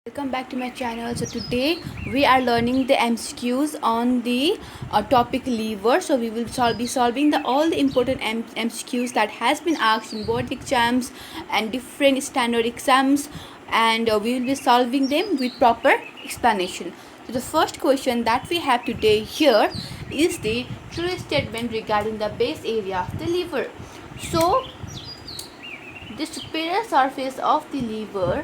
Welcome back to my channel. So today we are learning the MCQs on the topic liver. So we will be solving all the important MCQs that has been asked in board exams and different standard exams, and we will be solving them with proper explanation. So the first question that we have today here is the true statement regarding the base area of the liver. So the superior surface of the liver,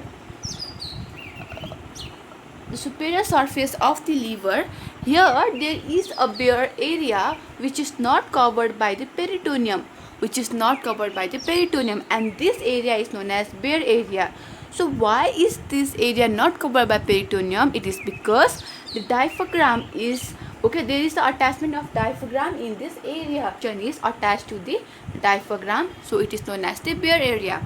here there is a bare area which is not covered by the peritoneum, and this area is known as bare area. So why is this area not covered by peritoneum? It is because the diaphragm is there is the attachment of diaphragm in this area. Is attached to the diaphragm, so it is known as the bare area.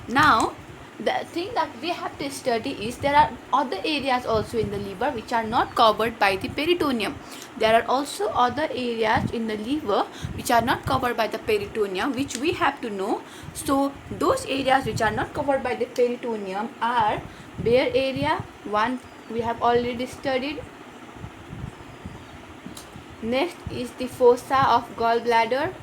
Now the thing that we have to study is there are other areas also in the liver which are not covered by the peritoneum. There are also other areas in the liver which are not covered by the peritoneum, which we have to know. So those areas which are not covered by the peritoneum are bare area, one we have already studied. Next is the fossa of gallbladder.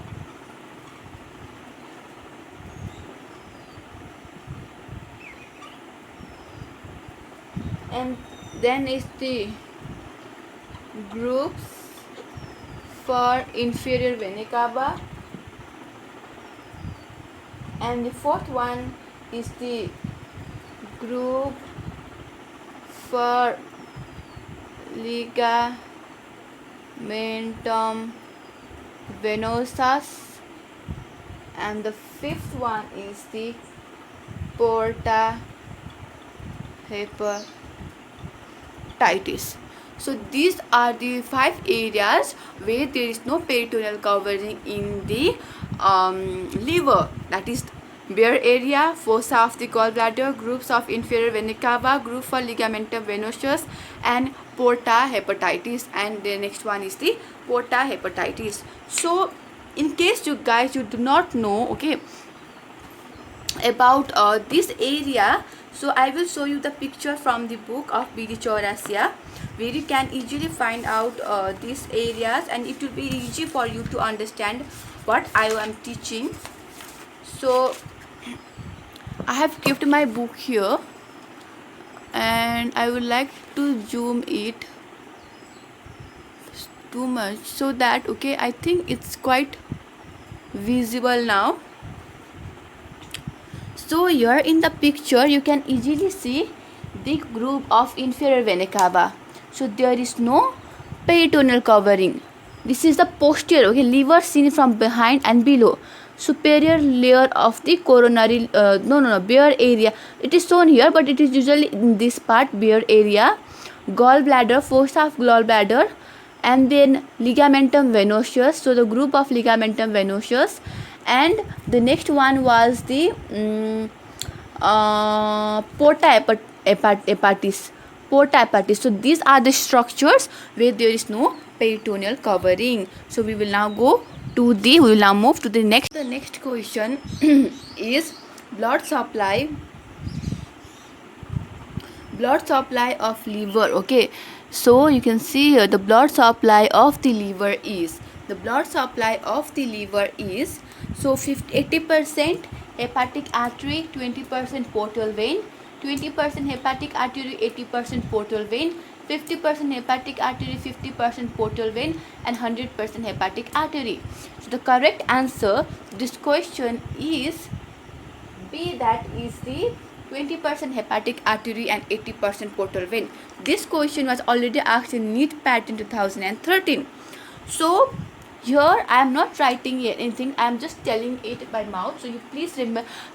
And then is the groups for inferior vena cava, and the fourth one is the group for ligamentum venosus, and the fifth one is the porta hepatitis. So these are the 5 areas where there is no peritoneal covering in the liver. That is bare area, fossa of the gallbladder, groups of inferior vena cava, group for ligamentum venosus, and porta hepatitis. And the next one is the porta hepatitis. So in case you guys do not know about this area, so I will show you the picture from the book of B.D. Chaurasia, where you can easily find out these areas, and it will be easy for you to understand what I am teaching. So I have kept my book here, and I would like to zoom it too much so that I think it's quite visible now. So here in the picture you can easily see the group of inferior vena cava. So there is no peritoneal covering. This is the posterior liver seen from behind and below. Superior layer of the coronary bare area. It is shown here, but it is usually in this part, bare area, gallbladder, fossa of gallbladder, and then ligamentum venosus. So the group of ligamentum venosus, and the next one was the porta hepatis. So these are the structures where there is no peritoneal covering. So we will now move to the next. The next question is blood supply of liver. So you can see here the blood supply of the liver is so 80% hepatic artery, 20% portal vein, 20% hepatic artery, 80% portal vein, 50% hepatic artery, 50% portal vein, and 100% hepatic artery. So the correct answer to this question is B, that is the 20% hepatic artery and 80% portal vein. This question was already asked in NEET pattern 2013. So here I am not writing anything, I am just telling it by mouth, so you please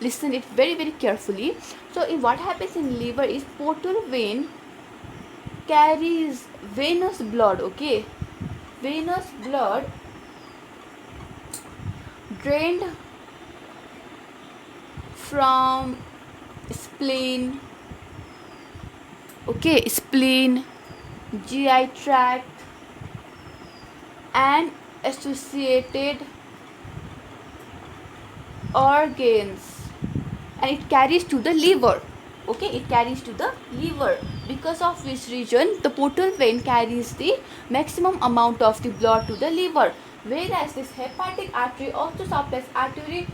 listen it very very carefully. So what happens in liver is portal vein carries venous blood. Venous blood drained from spleen, GI tract, and associated organs, and it carries to the liver. It carries to the liver, because of which region the portal vein carries the maximum amount of the blood to the liver, whereas this hepatic artery also supplies artery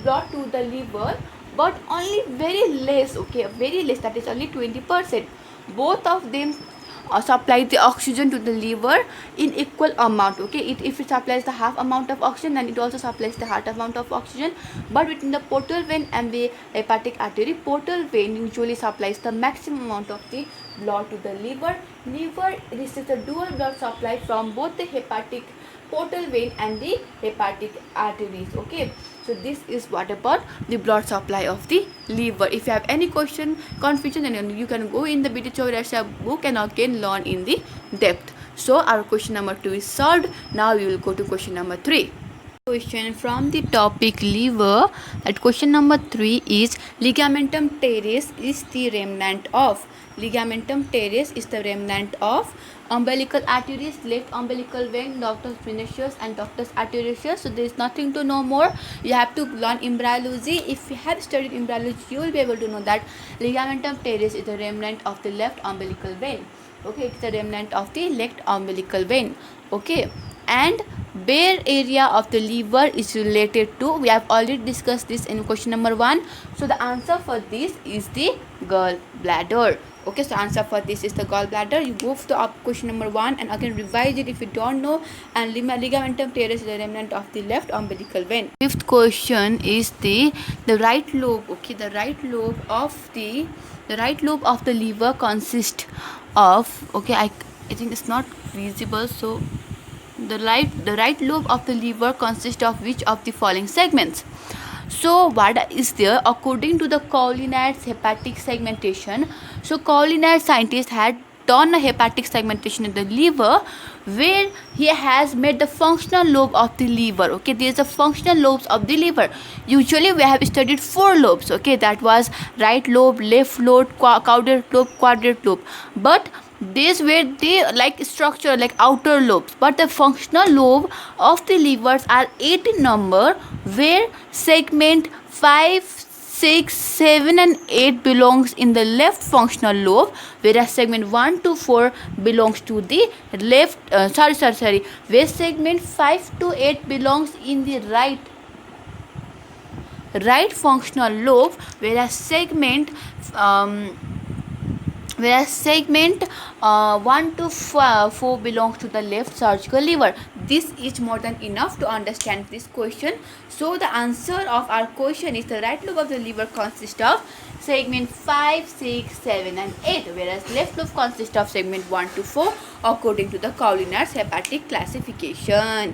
blood to the liver, but only very less, okay, very less, that is only 20%. Both of them supply the oxygen to the liver in equal amount, okay. If it supplies the half amount of oxygen, then it also supplies the half amount of oxygen. But between the portal vein and the hepatic artery, portal vein usually supplies the maximum amount of the blood to the liver. Liver receives a dual blood supply from both the hepatic portal vein and the hepatic arteries, okay. So this is what about the blood supply of the liver. If you have any question, confusion, then you can go in the BT Chaurasya book and again learn in the depth. So our question number 2 is solved. Now we will go to question number 3. Question from the topic liver. That question number 3 is ligamentum teres is the remnant of. Ligamentum teres is the remnant of umbilical arteries, left umbilical vein, ductus venosus and ductus arteriosus. So there is nothing to know more. You have to learn embryology. If you have studied embryology, you will be able to know that ligamentum teres is the remnant of the left umbilical vein. Okay, it's the remnant of the left umbilical vein. Okay, and bare area of the liver is related to, we have already discussed this in question number 1. So the answer for this is the gallbladder. Okay, so answer for this is the gallbladder. You go to up question number 1 and again revise it if you don't know. And ligamentum teres is the remnant of the left umbilical vein. Fifth question is the right lobe. Okay, the right lobe of the liver consists of, okay, I think it's not visible, so the right lobe of the liver consists of which of the following segments? So what is there according to the Coulinard's hepatic segmentation? So Coulinard scientist had done a hepatic segmentation in the liver, where he has made the functional lobe of the liver. Okay, there is a functional lobes of the liver. Usually we have studied 4 lobes. Okay, that was right lobe, left lobe, caudate lobe, quadrate lobe. But these were the like structure like outer lobes, but the functional lobe of the livers are 8 in number, where segment 5, 6, 7 and 8 belongs in the left functional lobe, whereas segment 1 to 4 belongs to the left where segment 5 to 8 belongs in the right functional lobe, whereas segment 1 to 4 belongs to the left surgical liver. This is more than enough to understand this question. So the answer of our question is the right lobe of the liver consists of segment 5, 6, 7 and 8, whereas left lobe consists of segment 1 to 4 according to the Coulinard's hepatic classification.